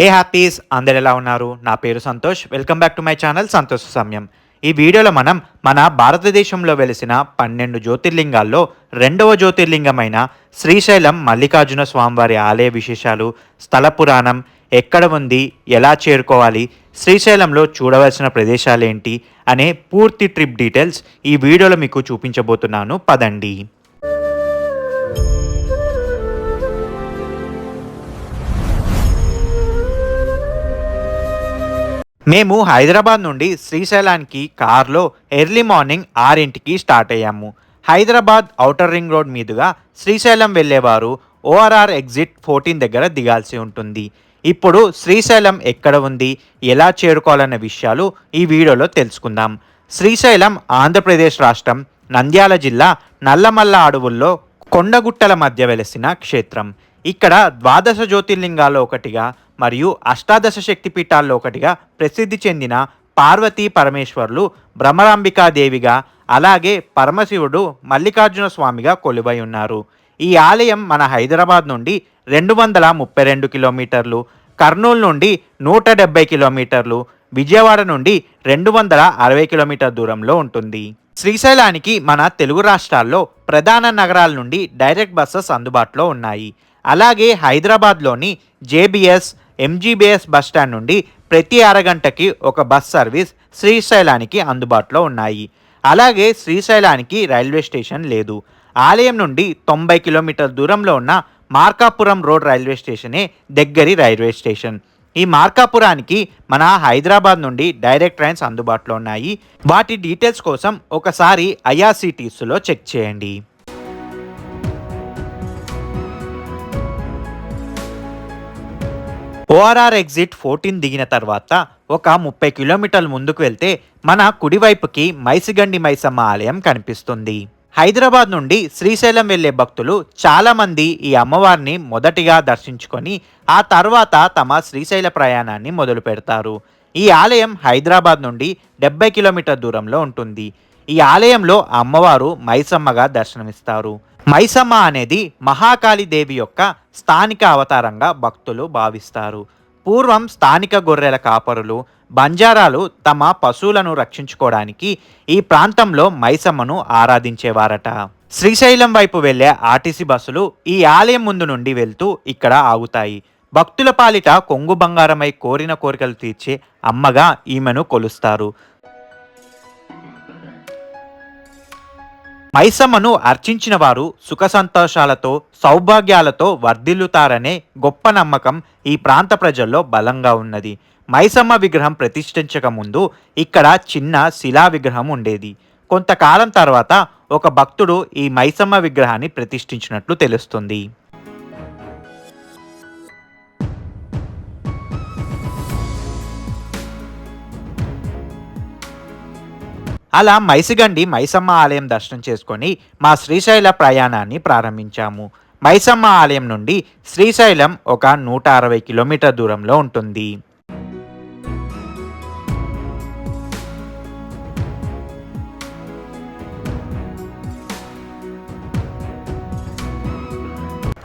ఏ happies అందరు ఎలా ఉన్నారు? నా పేరు Santosh. Welcome back to my channel Santosh సమయం. ఈ వీడియోలో మనం మన భారతదేశంలో వెలిసిన 12 జ్యోతిర్లింగాల్లో రెండవ జ్యోతిర్లింగమైన శ్రీశైలం మల్లికార్జున స్వామివారి ఆలయ విశేషాలు, స్థల పురాణం, ఎక్కడ ఉంది, ఎలా చేరుకోవాలి, శ్రీశైలంలో చూడవలసిన ప్రదేశాలేంటి అనే పూర్తి ట్రిప్ డీటెయిల్స్ ఈ వీడియోలో మీకు చూపించబోతున్నాను. పదండి. మేము హైదరాబాద్ నుండి శ్రీశైలానికి కార్లో ఎర్లీ మార్నింగ్ 6కి స్టార్ట్ అయ్యాము. హైదరాబాద్ ఔటర్ రింగ్ రోడ్ మీదుగా శ్రీశైలం వెళ్ళేవారు ORR ఎగ్జిట్ 14 దగ్గర దిగాల్సి ఉంటుంది. ఇప్పుడు శ్రీశైలం ఎక్కడ ఉంది, ఎలా చేరుకోవాలన్న విషయాలు ఈ వీడియోలో తెలుసుకుందాం. శ్రీశైలం ఆంధ్రప్రదేశ్ రాష్ట్రం నంద్యాల జిల్లా నల్లమల్ల అడవుల్లో కొండగుట్టల మధ్య వెలసిన క్షేత్రం. ఇక్కడ ద్వాదశ జ్యోతిర్లింగాల్లో ఒకటిగా మరియు అష్టాదశ శక్తిపీఠాల్లో ఒకటిగా ప్రసిద్ధి చెందిన పార్వతీ పరమేశ్వర్లు భ్రమరాంబికాదేవిగా, అలాగే పరమశివుడు మల్లికార్జున స్వామిగా కొలువై ఉన్నారు. ఈ ఆలయం మన హైదరాబాద్ నుండి 232 కిలోమీటర్లు, కర్నూలు నుండి 170 కిలోమీటర్లు, విజయవాడ నుండి 260 కిలోమీటర్ దూరంలో ఉంటుంది. శ్రీశైలానికి మన తెలుగు రాష్ట్రాల్లో ప్రధాన నగరాల నుండి డైరెక్ట్ బస్సెస్ అందుబాటులో ఉన్నాయి. అలాగే హైదరాబాద్లోని JBS, MGBS బస్టాండ్ నుండి ప్రతి అరగంటకి ఒక బస్ సర్వీస్ శ్రీశైలానికి అందుబాటులో ఉన్నాయి. అలాగే శ్రీశైలానికి రైల్వే స్టేషన్ లేదు. ఆలయం నుండి 90 కిలోమీటర్ల దూరంలో ఉన్న మార్కాపురం రోడ్ రైల్వే స్టేషనే దగ్గరి రైల్వే స్టేషన్. ఈ మార్కాపురానికి మన హైదరాబాద్ నుండి డైరెక్ట్ ట్రైన్స్ అందుబాటులో ఉన్నాయి. వాటి డీటెయిల్స్ కోసం ఒకసారి IRCTCలో చెక్ చేయండి. ORR ఎగ్జిట్ 14 దిగిన తర్వాత ఒక 30 కిలోమీటర్ల ముందుకు వెళ్తే మన కుడివైపుకి మైసిగండి మైసమ్మ ఆలయం కనిపిస్తుంది. హైదరాబాద్ నుండి శ్రీశైలం వెళ్లే భక్తులు చాలామంది ఈ అమ్మవారిని మొదటిగా దర్శించుకొని ఆ తర్వాత తమ శ్రీశైల ప్రయాణాన్ని మొదలు పెడతారు. ఈ ఆలయం హైదరాబాద్ నుండి 70 కిలోమీటర్ దూరంలో ఉంటుంది. ఈ ఆలయంలో అమ్మవారు మైసమ్మగా దర్శనమిస్తారు. మైసమ్మ అనేది మహాకాళీదేవి యొక్క స్థానిక అవతారంగా భక్తులు భావిస్తారు. పూర్వం స్థానిక గొర్రెల కాపరులు, బంజారాలు తమ పశువులను రక్షించుకోవడానికి ఈ ప్రాంతంలో మైసమ్మను ఆరాధించేవారట. శ్రీశైలం వైపు వెళ్లే RTC బస్సులు ఈ ఆలయం ముందు నుండి వెళ్తూ ఇక్కడ ఆగుతాయి. భక్తుల పాలిట కొంగు బంగారమై కోరిన కోరికలు తీర్చే అమ్మగా ఈమెను కొలుస్తారు. మైసమ్మను అర్చించిన వారు సుఖ సంతోషాలతో, సౌభాగ్యాలతో వర్ధిల్లుతారనే గొప్ప నమ్మకం ఈ ప్రాంత ప్రజల్లో బలంగా ఉన్నది. మైసమ్మ విగ్రహం ప్రతిష్ఠించక ముందు ఇక్కడ చిన్న శిలా విగ్రహం ఉండేది. కొంతకాలం తర్వాత ఒక భక్తుడు ఈ మైసమ్మ విగ్రహాన్ని ప్రతిష్ఠించినట్లు తెలుస్తుంది. అలా మైసిగండి మైసమ్మ ఆలయం దర్శనం చేసుకొని మా శ్రీశైల ప్రయాణాన్ని ప్రారంభించాము. మైసమ్మ ఆలయం నుండి శ్రీశైలం ఒక 160 కిలోమీటర్ దూరంలో ఉంటుంది.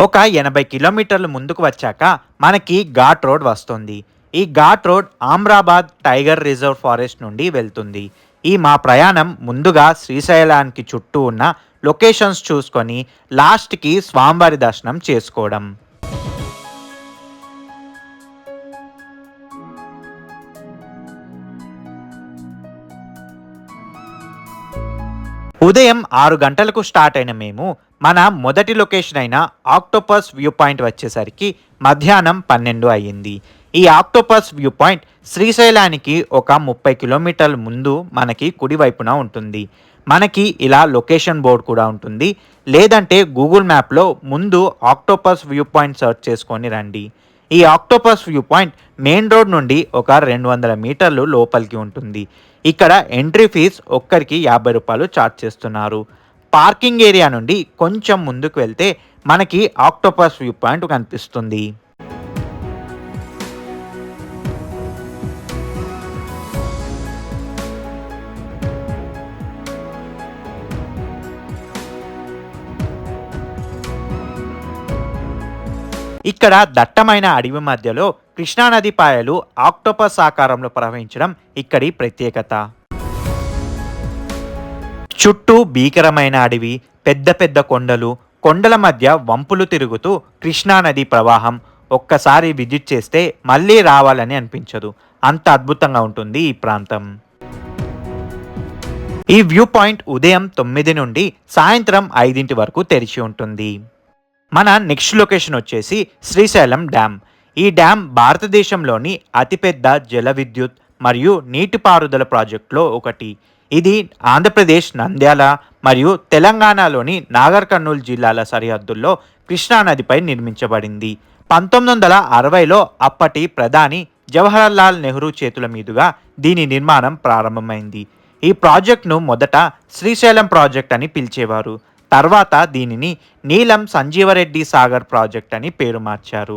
ఒక 80 కిలోమీటర్లు ముందుకు వచ్చాక మనకి ఘాట్ రోడ్ వస్తుంది. ఈ ghat road Amrabad tiger reserve forest నుండి వెళ్తుంది. మా ప్రయాణం ముందుగా శ్రీశైలానికి చుట్టూ ఉన్న లొకేషన్స్ చూసుకొని లాస్ట్కి స్వామివారి దర్శనం చేసుకోవడం. ఉదయం 6 గంటలకు స్టార్ట్ అయిన మేము మన మొదటి లొకేషన్ అయిన ఆక్టోపస్ వ్యూ పాయింట్ వచ్చేసరికి మధ్యాహ్నం 12 అయ్యింది. ఈ ఆక్టోపస్ వ్యూ పాయింట్ శ్రీశైలానికి ఒక 30 కిలోమీటర్ల ముందు మనకి కుడివైపున ఉంటుంది. మనకి ఇలా లొకేషన్ బోర్డు కూడా ఉంటుంది. లేదంటే గూగుల్ మ్యాప్లో ముందు ఆక్టోపస్ వ్యూ పాయింట్ సెర్చ్ చేసుకొని రండి. ఈ octopus view point main road నుండి ఒక 200 మీటర్లు లోపలికి ఉంటుంది. ఇక్కడ ఎంట్రీ ఫీజ్ ఒక్కరికి 50 రూపాయలు ఛార్జ్ చేస్తున్నారు. పార్కింగ్ ఏరియా నుండి కొంచెం ముందుకు వెళ్తే మనకి ఆక్టోపస్ వ్యూ పాయింట్ కనిపిస్తుంది. ఇక్కడ దట్టమైన అడవి మధ్యలో కృష్ణానది పాయలు ఆక్టోపస్ ఆకారంలో ప్రవహించడం ఇక్కడి ప్రత్యేకత. చుట్టూ భీకరమైన అడవి, పెద్ద పెద్ద కొండలు, కొండల మధ్య వంపులు తిరుగుతూ కృష్ణానది ప్రవాహం ఒక్కసారి విజిట్ చేస్తే మళ్ళీ రావాలని అనిపించదు. అంత అద్భుతంగా ఉంటుంది ఈ ప్రాంతం. ఈ వ్యూ పాయింట్ ఉదయం 9 నుండి సాయంత్రం 5 వరకు తెరిచి ఉంటుంది. మన నెక్స్ట్ లొకేషన్ వచ్చేసి శ్రీశైలం డ్యామ్. ఈ డ్యామ్ భారతదేశంలోని అతిపెద్ద జల విద్యుత్ మరియు నీటిపారుదల ప్రాజెక్టులో ఒకటి. ఇది ఆంధ్రప్రదేశ్ నంద్యాల మరియు తెలంగాణలోని నాగర్ కర్నూలు జిల్లాల సరిహద్దుల్లో కృష్ణానదిపై నిర్మించబడింది. 1960లో అప్పటి ప్రధాని జవహర్ లాల్ నెహ్రూ చేతుల మీదుగా దీని నిర్మాణం ప్రారంభమైంది. ఈ ప్రాజెక్టును మొదట శ్రీశైలం ప్రాజెక్ట్ అని పిలిచేవారు. తర్వాత దీనిని నీలం సంజీవరెడ్డి సాగర్ ప్రాజెక్ట్ అని పేరు మార్చారు.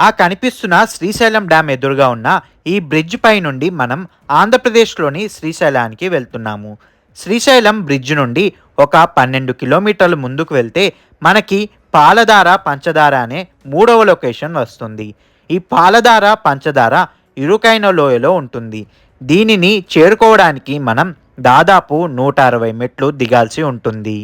ఆ కనిపిస్తున్న శ్రీశైలం డ్యామ్ ఎదురుగా ఉన్న ఈ బ్రిడ్జ్ పై నుండి మనం ఆంధ్రప్రదేశ్లోని శ్రీశైలానికి వెళ్తున్నాము. శ్రీశైలం బ్రిడ్జ్ నుండి ఒక 12 కిలోమీటర్లు ముందుకు వెళ్తే మనకి పాలధార పంచదార అనే 3వ లొకేషన్ వస్తుంది. ఈ పాలధార పంచదార ఇరుకైన లోయలో ఉంటుంది. దీనిని చేరుకోవడానికి మనం దాదాపు 160 మెట్లు దిగాల్సి ఉంటుంది.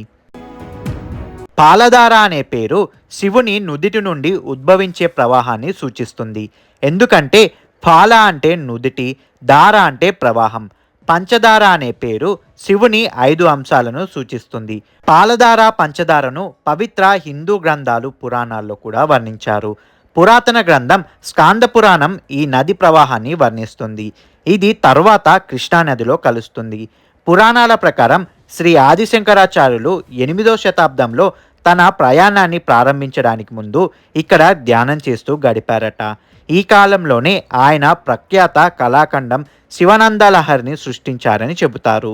పాలధార అనే పేరు శివుని నుదిటి నుండి ఉద్భవించే ప్రవాహాన్ని సూచిస్తుంది. ఎందుకంటే పాల అంటే నుదిటి, దార అంటే ప్రవాహం. పంచదార అనే పేరు శివుని 5 అంశాలను సూచిస్తుంది. పాలధార పంచదారను పవిత్ర హిందూ గ్రంథాలు పురాణాల్లో కూడా వర్ణించారు. పురాతన గ్రంథం స్కాంద పురాణం ఈ నది ప్రవాహాన్ని వర్ణిస్తుంది. ఇది తరువాత కృష్ణానదిలో కలుస్తుంది. పురాణాల ప్రకారం శ్రీ ఆదిశంకరాచార్యులు 8వ శతాబ్దంలో తన ప్రయాణాన్ని ప్రారంభించడానికి ముందు ఇక్కడ ధ్యానం చేస్తూ గడిపారట. ఈ కాలంలోనే ఆయన ప్రఖ్యాత కళాఖండం శివనందలహరిని సృష్టించారని చెబుతారు.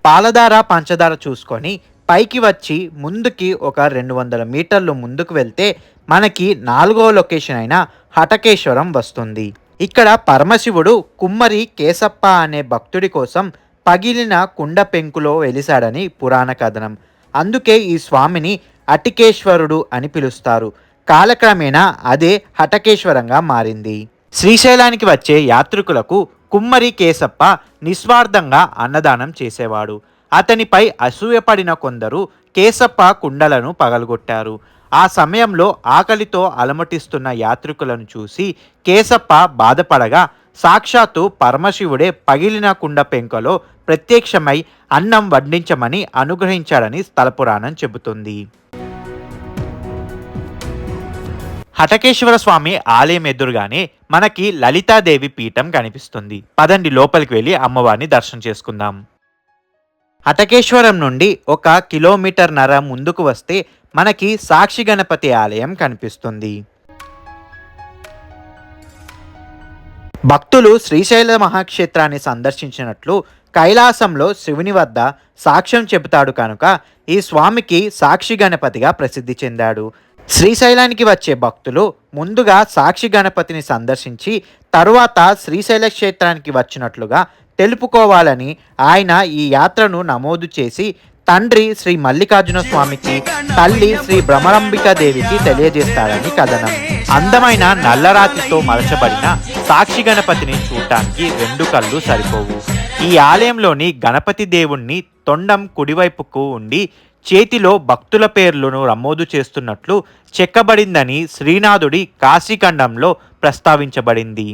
పాలధార పంచదార చూసుకొని పైకి వచ్చి ముందుకి ఒక 200 మీటర్లు ముందుకు వెళ్తే మనకి 4వ లొకేషన్ అయిన హటకేశ్వరం వస్తుంది. ఇక్కడ పరమశివుడు కుమ్మరి కేశప్ప అనే భక్తుడి కోసం పగిలిన కుండ పెంకులో వెలిశాడని పురాణ కథనం. అందుకే ఈ స్వామిని అటికేశ్వరుడు అని పిలుస్తారు. కాలక్రమేణా అదే హటకేశ్వరంగా మారింది. శ్రీశైలానికి వచ్చే యాత్రికులకు కుమ్మరి కేశప్ప నిస్వార్థంగా అన్నదానం చేసేవాడు. అతనిపై అసూయపడిన కొందరు కేశప్ప కుండలను పగలగొట్టారు. ఆ సమయంలో ఆకలితో అలమటిస్తున్న యాత్రికులను చూసి కేశప్ప బాధపడగా సాక్షాత్తు పరమశివుడే పగిలిన కుండ పెంకలో ప్రత్యక్షమై అన్నం వడ్డించమని అనుగ్రహించాడని స్థల పురాణం చెబుతుంది. హటకేశ్వర స్వామి ఆలయం ఎదురుగానే మనకి లలితాదేవి పీఠం కనిపిస్తుంది. పదండి లోపలికి వెళ్ళి అమ్మవారిని దర్శనం చేసుకుందాం. హటకేశ్వరం నుండి 1 కిలోమీటర్న్నర ముందుకు వస్తే మనకి సాక్షి గణపతి ఆలయం కనిపిస్తుంది. భక్తులు శ్రీశైల మహాక్షేత్రాన్ని సందర్శించినట్లు కైలాసంలో శివుని వద్ద సాక్ష్యం చెబుతాడు కనుక ఈ స్వామికి సాక్షి గణపతిగా ప్రసిద్ధి చెందాడు. శ్రీశైలానికి వచ్చే భక్తులు ముందుగా సాక్షి గణపతిని సందర్శించి తరువాత శ్రీశైల క్షేత్రానికి వచ్చినట్లుగా తెలుపుకోవాలని ఆయన ఈ యాత్రను నమోదు చేసి తండ్రి శ్రీ మల్లికార్జున స్వామికి, తల్లి శ్రీ భ్రమరాంబికాదేవికి తెలియజేస్తాడని కథనం. అందమైన నల్లరాతితో మలచబడిన సాక్షి గణపతిని చూడటానికి 2 కళ్ళు సరిపోవు. ఈ ఆలయంలోని గణపతి దేవుణ్ణి తొండం కుడివైపుకు ఉండి చేతిలో భక్తుల పేర్లను నమోదు చేస్తున్నట్లు చెక్కబడిందని శ్రీనాథుడి కాశీఖండంలో ప్రస్తావించబడింది.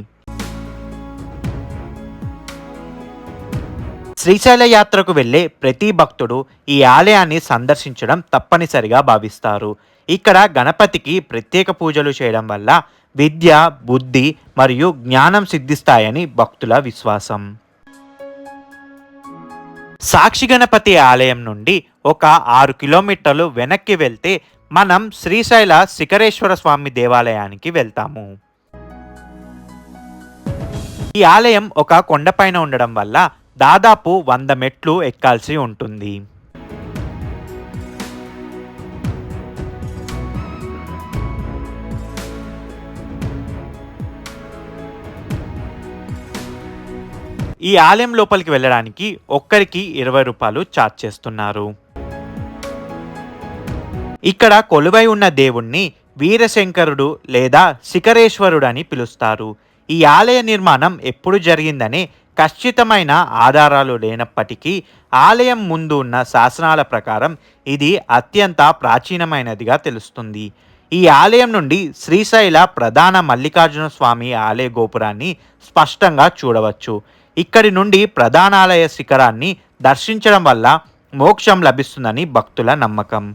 శ్రీశైల యాత్రకు వెళ్ళే ప్రతి భక్తుడు ఈ ఆలయాన్ని సందర్శించడం తప్పనిసరిగా భావిస్తారు. ఇక్కడ గణపతికి ప్రత్యేక పూజలు చేయడం వల్ల విద్య, బుద్ధి మరియు జ్ఞానం సిద్ధిస్తాయని భక్తుల విశ్వాసం. సాక్షి గణపతి ఆలయం నుండి ఒక 6 కిలోమీటర్లు వెనక్కి వెళ్తే మనం శ్రీశైల శిఖరేశ్వర స్వామి దేవాలయానికి వెళ్తాము. ఈ ఆలయం ఒక కొండపైన ఉండడం వల్ల దాదాపు 100 మెట్లు ఎక్కాల్సి ఉంటుంది. ఈ ఆలయం లోపలికి వెళ్ళడానికి ఒక్కరికి 20 రూపాయలు ఛార్జ్ చేస్తున్నారు. ఇక్కడ కొలువై ఉన్న దేవుణ్ణి వీరశంకరుడు లేదా శిఖరేశ్వరుడు అని పిలుస్తారు. ఈ ఆలయ నిర్మాణం ఎప్పుడు జరిగిందనే ఖచ్చితమైన ఆధారాలు లేనప్పటికీ ఆలయం ముందు ఉన్న శాసనాల ప్రకారం ఇది అత్యంత ప్రాచీనమైనదిగా తెలుస్తుంది. ఈ ఆలయం నుండి శ్రీశైల ప్రధాన మల్లికార్జున స్వామి ఆలయ గోపురాన్ని స్పష్టంగా చూడవచ్చు. ఇక్కడి నుండి ప్రధాన ఆలయ శిఖరాన్ని దర్శించడం వల్ల మోక్షం లభిస్తుందని భక్తుల నమ్మకం.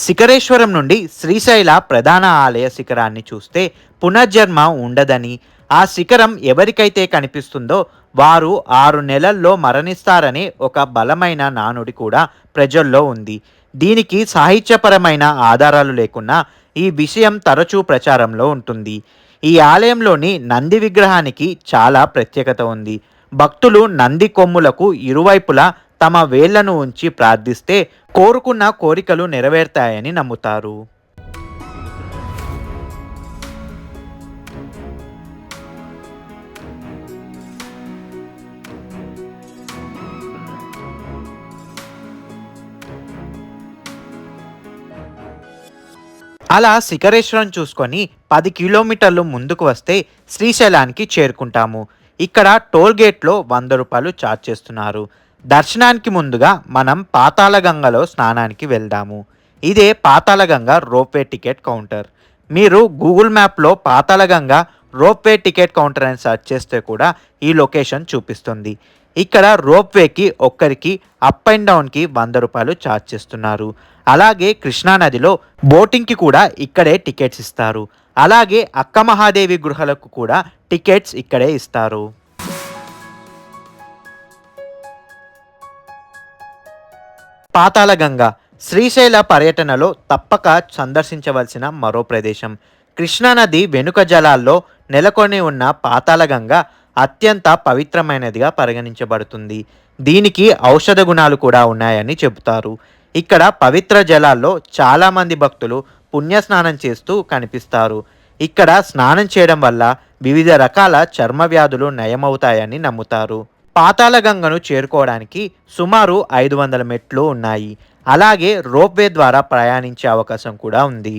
శిఖరేశ్వరం నుండి శ్రీశైల ప్రధాన ఆలయ శిఖరాన్ని చూస్తే పునర్జన్మ ఉండదని, ఆ శిఖరం ఎవరికైతే కనిపిస్తుందో వారు 6 నెలల్లో మరణిస్తారనే ఒక బలమైన నానుడి కూడా ప్రజల్లో ఉంది. దీనికి సాహిత్యపరమైన ఆధారాలు లేకున్నా ఈ విషయం తరచూ ప్రచారంలో ఉంటుంది. ఈ ఆలయంలోని నంది విగ్రహానికి చాలా ప్రత్యేకత ఉంది. భక్తులు నంది కొమ్ములకు ఇరువైపులా తమ వేళ్లను ఉంచి ప్రార్థిస్తే కోరుకున్న కోరికలు నెరవేరుతాయని నమ్ముతారు. అలా శిఖరేశ్వరం చూసుకొని 10 కిలోమీటర్లు ముందుకు వస్తే శ్రీశైలానికి చేరుకుంటాము. ఇక్కడ టోల్ గేట్లో 100 రూపాయలు ఛార్జ్ చేస్తున్నారు. దర్శనానికి ముందుగా మనం పాతాళగంగలో స్నానానికి వెళ్దాము. ఇదే పాతాళగంగ రోప్వే టికెట్ కౌంటర్. మీరు గూగుల్ మ్యాప్లో పాతాళగంగ రోప్వే టికెట్ కౌంటర్ అని సెర్చ్ చేస్తే కూడా ఈ లొకేషన్ చూపిస్తుంది. ఇక్కడ రోప్వేకి ఒక్కరికి అప్ అండ్ డౌన్కి 100 రూపాయలు ఛార్జ్ చేస్తున్నారు. అలాగే కృష్ణానదిలో బోటింగ్కి కూడా ఇక్కడే టికెట్స్ ఇస్తారు. అలాగే అక్క మహాదేవి గృహలకు కూడా టికెట్స్ ఇక్కడే ఇస్తారు. పాతాళగంగ శ్రీశైల పర్యటనలో తప్పక సందర్శించవలసిన మరో ప్రదేశం. కృష్ణానది వెనుక జలాల్లో నెలకొని ఉన్న పాతాళగంగ అత్యంత పవిత్రమైనదిగా పరిగణించబడుతుంది. దీనికి ఔషధ గుణాలు కూడా ఉన్నాయని చెబుతారు. ఇక్కడ పవిత్ర జలాల్లో చాలామంది భక్తులు పుణ్యస్నానం చేస్తూ కనిపిస్తారు. ఇక్కడ స్నానం చేయడం వల్ల వివిధ రకాల చర్మ వ్యాధులు నయమవుతాయని నమ్ముతారు. పాతాళగంగను చేరుకోవడానికి సుమారు 500 మెట్లు ఉన్నాయి. అలాగే రోప్వే ద్వారా ప్రయాణించే అవకాశం కూడా ఉంది.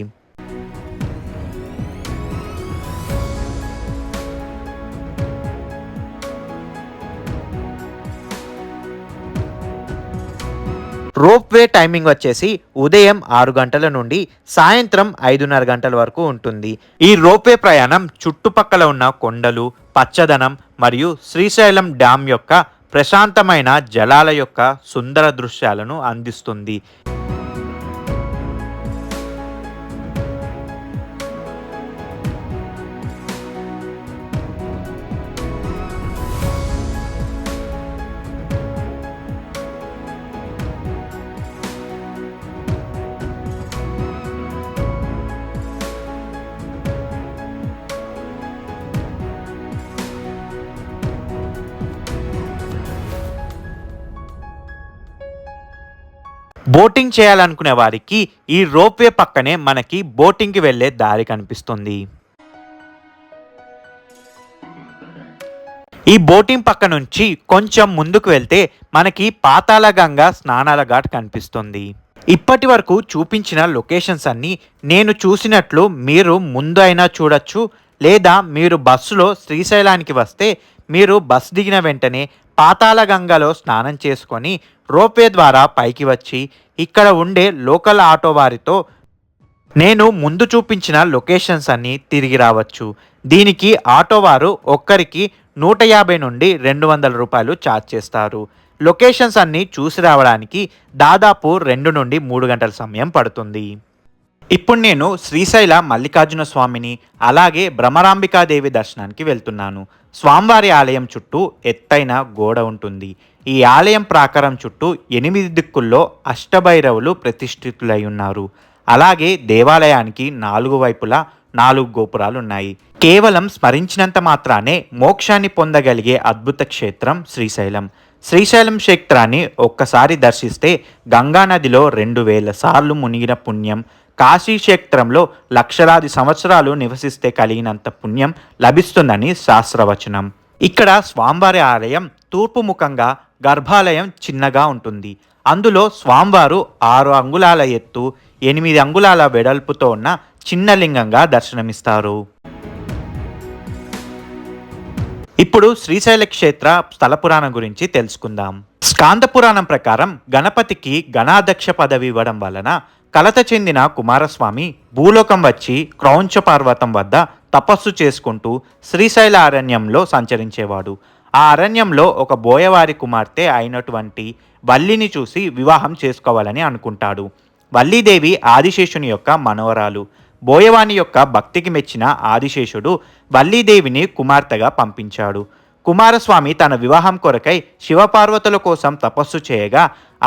రోప్వే టైమింగ్ వచ్చేసి ఉదయం 6 గంటల నుండి సాయంత్రం 5:30 గంటల వరకు ఉంటుంది. ఈ రోప్వే ప్రయాణం చుట్టుపక్కల ఉన్న కొండలు, పచ్చదనం మరియు శ్రీశైలం డ్యామ్ యొక్క ప్రశాంతమైన జలాల యొక్క సుందర దృశ్యాలను అందిస్తుంది. బోటింగ్ చేయాలనుకునే వారికి ఈ రోప్వే పక్కనే మనకి బోటింగ్కి వెళ్ళే దారి కనిపిస్తుంది. ఈ బోటింగ్ పక్క నుంచి కొంచెం ముందుకు వెళ్తే మనకి పాతాళగంగ స్నానాల ఘాట్ కనిపిస్తుంది. ఇప్పటి వరకు చూపించిన లొకేషన్స్ అన్నీ నేను చూసినట్లు మీరు ముందు అయినా చూడొచ్చు, లేదా మీరు బస్సులో శ్రీశైలానికి వస్తే మీరు బస్ దిగిన వెంటనే పాతాళగంగలో స్నానం చేసుకొని రోప్వే ద్వారా పైకి వచ్చి ఇక్కడ ఉండే లోకల్ ఆటో వారితో నేను ముందు చూపించిన లొకేషన్స్ అన్నీ తిరిగి రావచ్చు. దీనికి ఆటో వారు ఒక్కరికి 150 నుండి 200 రూపాయలు ఛార్జ్ చేస్తారు. లొకేషన్స్ అన్నీ చూసి రావడానికి దాదాపు 2 నుండి 3 గంటల సమయం పడుతుంది. ఇప్పుడు నేను శ్రీశైల మల్లికార్జున స్వామిని అలాగే భ్రమరాంబికాదేవి దర్శనానికి వెళ్తున్నాను. స్వామివారి ఆలయం చుట్టూ ఎత్తైన గోడ ఉంటుంది. ఈ ఆలయం ప్రాకారం చుట్టూ 8 దిక్కుల్లో అష్టభైరవులు ప్రతిష్ఠితులై ఉన్నారు. అలాగే దేవాలయానికి 4 వైపులా 4 గోపురాలున్నాయి. కేవలం స్మరించినంత మాత్రానే మోక్షాన్ని పొందగలిగే అద్భుత క్షేత్రం శ్రీశైలం. శ్రీశైలం క్షేత్రాన్ని ఒక్కసారి దర్శిస్తే గంగానదిలో 2000 సార్లు మునిగిన పుణ్యం, కాశీ క్షేత్రంలో లక్షలాది సంవత్సరాలు నివసిస్తే కలిగినంత పుణ్యం లభిస్తుందని శాస్త్రవచనం. ఇక్కడ స్వామివారి ఆలయం తూర్పు ముఖంగా, గర్భాలయం చిన్నగా ఉంటుంది. అందులో స్వామివారు 6 అంగుళాల ఎత్తు, 8 అంగుళాల వెడల్పుతో ఉన్న చిన్న లింగంగా దర్శనమిస్తారు. ఇప్పుడు శ్రీశైల క్షేత్ర స్థల పురాణం గురించి తెలుసుకుందాం. స్కాంద పురాణం ప్రకారం గణపతికి గణాధ్యక్ష పదవి ఇవ్వడం వలన కలత చెందిన కుమారస్వామి భూలోకం వచ్చి క్రౌంచ పర్వతం వద్ద తపస్సు చేసుకుంటూ శ్రీశైల అరణ్యంలో సంచరించేవాడు. ఆ అరణ్యంలో ఒక బోయవారి కుమార్తె అయినటువంటి వల్లిని చూసి వివాహం చేసుకోవాలని అనుకుంటాడు. వల్లీదేవి ఆదిశేషుని యొక్క మనవరాలు. బోయవాని యొక్క భక్తికి మెచ్చిన ఆదిశేషుడు వల్లీదేవిని కుమార్తెగా పంపించాడు. కుమారస్వామి తన వివాహం కొరకై శివపార్వతుల కోసం తపస్సు చేయగా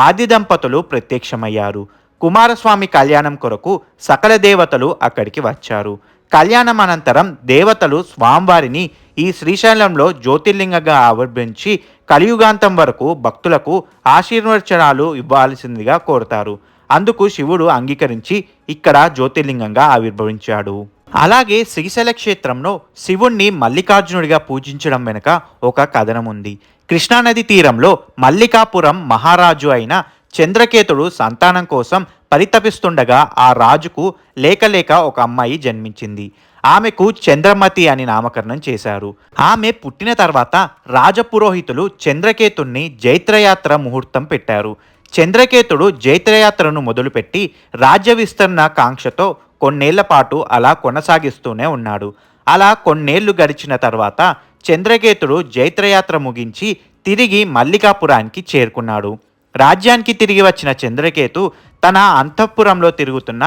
ఆది దంపతులు ప్రత్యక్షమయ్యారు. కుమారస్వామి కళ్యాణం కొరకు సకల దేవతలు అక్కడికి వచ్చారు. కళ్యాణం అనంతరం దేవతలు స్వామివారిని ఈ శ్రీశైలంలో జ్యోతిర్లింగంగా ఆవిర్భవించి కలియుగాంతం వరకు భక్తులకు ఆశీర్వచనాలు ఇవ్వాల్సిందిగా కోరుతారు. అందుకు శివుడు అంగీకరించి ఇక్కడ జ్యోతిర్లింగంగా ఆవిర్భవించాడు. అలాగే శ్రీశైల క్షేత్రంలో శివుణ్ణి మల్లికార్జునుడిగా పూజించడం వెనుక ఒక కథనం ఉంది. కృష్ణానది తీరంలో మల్లికాపురం మహారాజు అయిన చంద్రకేతుడు సంతానం కోసం పరితపిస్తుండగా ఆ రాజుకు లేక ఒక అమ్మాయి జన్మించింది. ఆమెకు చంద్రమతి అని నామకరణం చేశారు. ఆమె పుట్టిన తర్వాత రాజపురోహితులు చంద్రకేతుణ్ణి జైత్రయాత్ర ముహూర్తం పెట్టారు. చంద్రకేతుడు జైత్రయాత్రను మొదలుపెట్టి రాజ్య విస్తరణ కాంక్షతో కొన్నేళ్ల పాటు అలా కొనసాగిస్తూనే ఉన్నాడు. అలా కొన్నేళ్లు గడిచిన తర్వాత చంద్రకేతుడు జైత్రయాత్ర ముగించి తిరిగి మల్లికాపురానికి చేరుకున్నాడు. రాజ్యానికి తిరిగి వచ్చిన చంద్రకేతు తన అంతఃపురంలో తిరుగుతున్న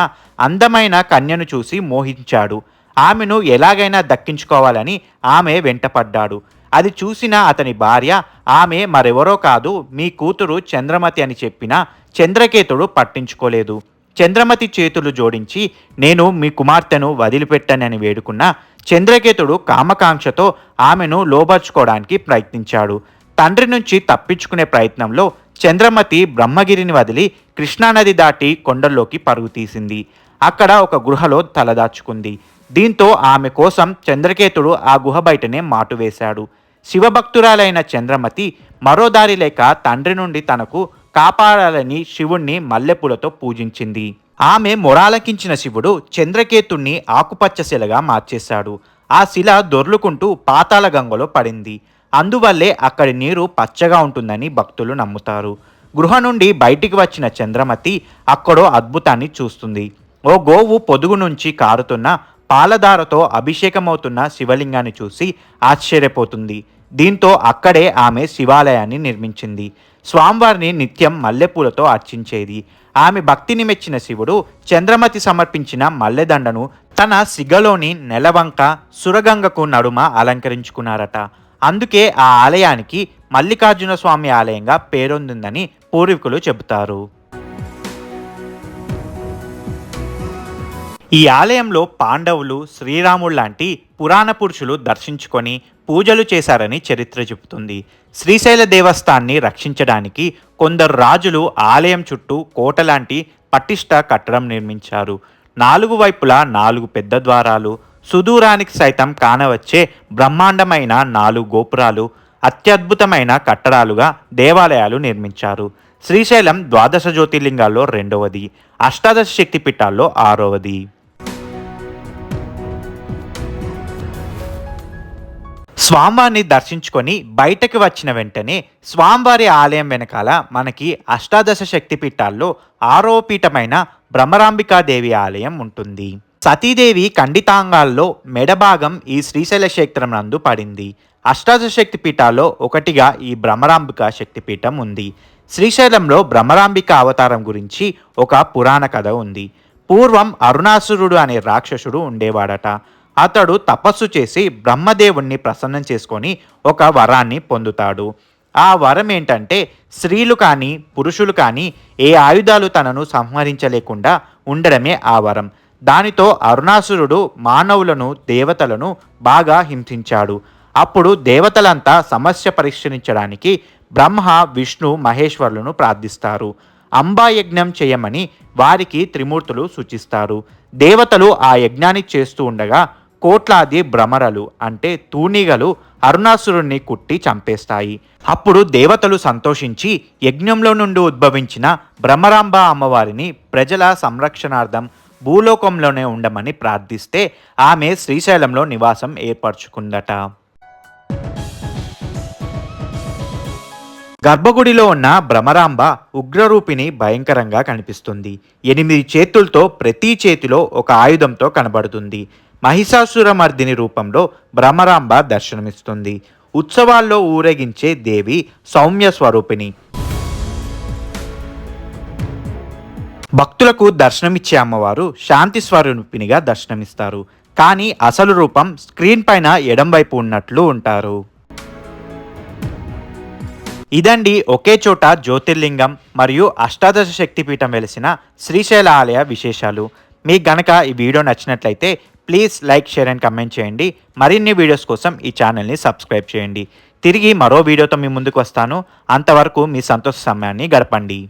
అందమైన కన్యను చూసి మోహించాడు. ఆమెను ఎలాగైనా దక్కించుకోవాలని ఆమె వెంటపడ్డాడు. అది చూసిన అతని భార్య ఆమె మరెవరో కాదు మీ కూతురు చంద్రమతి అని చెప్పినా చంద్రకేతుడు పట్టించుకోలేదు. చంద్రమతి చేతులు జోడించి నేను మీ కుమార్తెను వదిలిపెట్టనని వేడుకున్న చంద్రకేతుడు కామకాంక్షతో ఆమెను లోబర్చుకోవడానికి ప్రయత్నించాడు. తండ్రి నుంచి తప్పించుకునే ప్రయత్నంలో చంద్రమతి బ్రహ్మగిరిని వదిలి కృష్ణానది దాటి కొండల్లోకి పరుగు తీసింది. అక్కడ ఒక గుహలో తలదాచుకుంది. దీంతో ఆమె కోసం చంద్రకేతుడు ఆ గుహ బయటనే మాటు వేశాడు. శివభక్తురాలైన చంద్రమతి మరో దారి లేక తండ్రి నుండి తనకు కాపాడాలని శివుణ్ణి మల్లెపూలతో పూజించింది. ఆమె మొరాలకించిన శివుడు చంద్రకేతుణ్ణి ఆకుపచ్చ శిలగా మార్చేశాడు. ఆ శిల దొర్లుకుంటూ పాతాళ గంగలో పడింది. అందువల్లే అక్కడి నీరు పచ్చగా ఉంటుందని భక్తులు నమ్ముతారు. గృహ నుండి బయటికి వచ్చిన చంద్రమతి అక్కడో అద్భుతాన్ని చూస్తుంది. ఓ గోవు పొదుగు నుంచి కారుతున్న పాలధారతో అభిషేకమవుతున్న శివలింగాన్ని చూసి ఆశ్చర్యపోతుంది. దీంతో అక్కడే ఆమె శివాలయాన్ని నిర్మించింది. స్వామివారిని నిత్యం మల్లెపూలతో అర్చించేది. ఆమె భక్తిని మెచ్చిన శివుడు చంద్రమతి సమర్పించిన మల్లెదండను తన సిగలోని నెలవంక సురగంగకు నడుమ అలంకరించుకున్నారట. అందుకే ఆ ఆలయానికి మల్లికార్జున స్వామి ఆలయంగా పేరొందిందని పూర్వీకులు చెబుతారు. ఈ ఆలయంలో పాండవులు, శ్రీరాముడు లాంటి పురాణ పురుషులు దర్శించుకొని పూజలు చేశారని చరిత్ర చెబుతుంది. శ్రీశైల దేవస్థాన్ని రక్షించడానికి కొందరు రాజులు ఆలయం చుట్టూ కోట లాంటి పటిష్ట కట్టడం నిర్మించారు. 4 వైపులా 4 పెద్ద ద్వారాలు, సుదూరానికి సైతం కానవచ్చే బ్రహ్మాండమైన 4 గోపురాలు, అత్యద్భుతమైన కట్టడాలుగా దేవాలయాలు నిర్మించారు. శ్రీశైలం 12 జ్యోతిర్లింగాల్లో 2వది, అష్టాదశ శక్తిపీఠాల్లో 6వది. స్వామివారిని దర్శించుకొని బయటకు వచ్చిన వెంటనే స్వామివారి ఆలయం వెనకాల మనకి అష్టాదశ శక్తిపీఠాల్లో 6వ పీఠమైన భ్రమరాంబికాదేవి ఆలయం ఉంటుంది. సతీదేవి ఖండితాంగాల్లో మెడభాగం ఈ శ్రీశైల క్షేత్రం నందు పడింది. అష్టాదశ శక్తిపీఠాల్లో ఒకటిగా ఈ భ్రమరాంబిక శక్తిపీఠం ఉంది. శ్రీశైలంలో భ్రమరాంబిక అవతారం గురించి ఒక పురాణ కథ ఉంది. పూర్వం అరుణాసురుడు అనే రాక్షసుడు ఉండేవాడట. అతడు తపస్సు చేసి బ్రహ్మదేవుణ్ణి ప్రసన్నం చేసుకొని ఒక వరాన్ని పొందుతాడు. ఆ వరం ఏంటంటే స్త్రీలు కానీ పురుషులు కానీ ఏ ఆయుధాలు తనను సంహరించలేకుండా ఉండడమే ఆ వరం. దానితో అరుణాసురుడు మానవులను దేవతలను బాగా హింసించాడు. అప్పుడు దేవతలంతా సమస్య పరిష్కరించడానికి బ్రహ్మ విష్ణు మహేశ్వరులను ప్రార్థిస్తారు. అంబా యజ్ఞం చేయమని వారికి త్రిమూర్తులు సూచిస్తారు. దేవతలు ఆ యజ్ఞాన్ని చేస్తూ ఉండగా కోట్లాది భ్రమరలు అంటే తూనిగలు అరుణాసురుణ్ణి కుట్టి చంపేస్తాయి. అప్పుడు దేవతలు సంతోషించి యజ్ఞంలో నుండి ఉద్భవించిన భ్రమరాంబ అమ్మవారిని ప్రజల సంరక్షణార్థం భూలోకంలోనే ఉండమని ప్రార్థిస్తే ఆమె శ్రీశైలంలో నివాసం ఏర్పరచుకుందట. గర్భగుడిలో ఉన్న భ్రమరాంబ ఉగ్రరూపిణి భయంకరంగా కనిపిస్తుంది. 8 చేతులతో ప్రతి చేతిలో ఒక ఆయుధంతో కనబడుతుంది. మహిషాసురమర్దిని రూపంలో భ్రమరాంబ దర్శనమిస్తుంది. ఉత్సవాల్లో ఊరేగించే దేవి సౌమ్య స్వరూపిణి. భక్తులకు దర్శనమిచ్చే అమ్మవారు శాంతి స్వరూపిణిగా దర్శనమిస్తారు. కానీ అసలు రూపం స్క్రీన్ పైన ఎడంవైపు ఉన్నట్లు ఉంటారు. ఇదండి ఒకే చోట జ్యోతిర్లింగం మరియు అష్టాదశ శక్తిపీఠం వెలిసిన శ్రీశైల ఆలయ విశేషాలు. మీకు గనక ఈ వీడియో నచ్చినట్లయితే please like, share and comment చేయండి. మరిన్ని వీడియోస్ కోసం ఈ ఛానల్ని సబ్స్క్రైబ్ చేయండి. తిరిగి మరో వీడియోతో మీ ముందుకు వస్తాను. అంతవరకు మీ సంతోష సమయాన్ని గడపండి.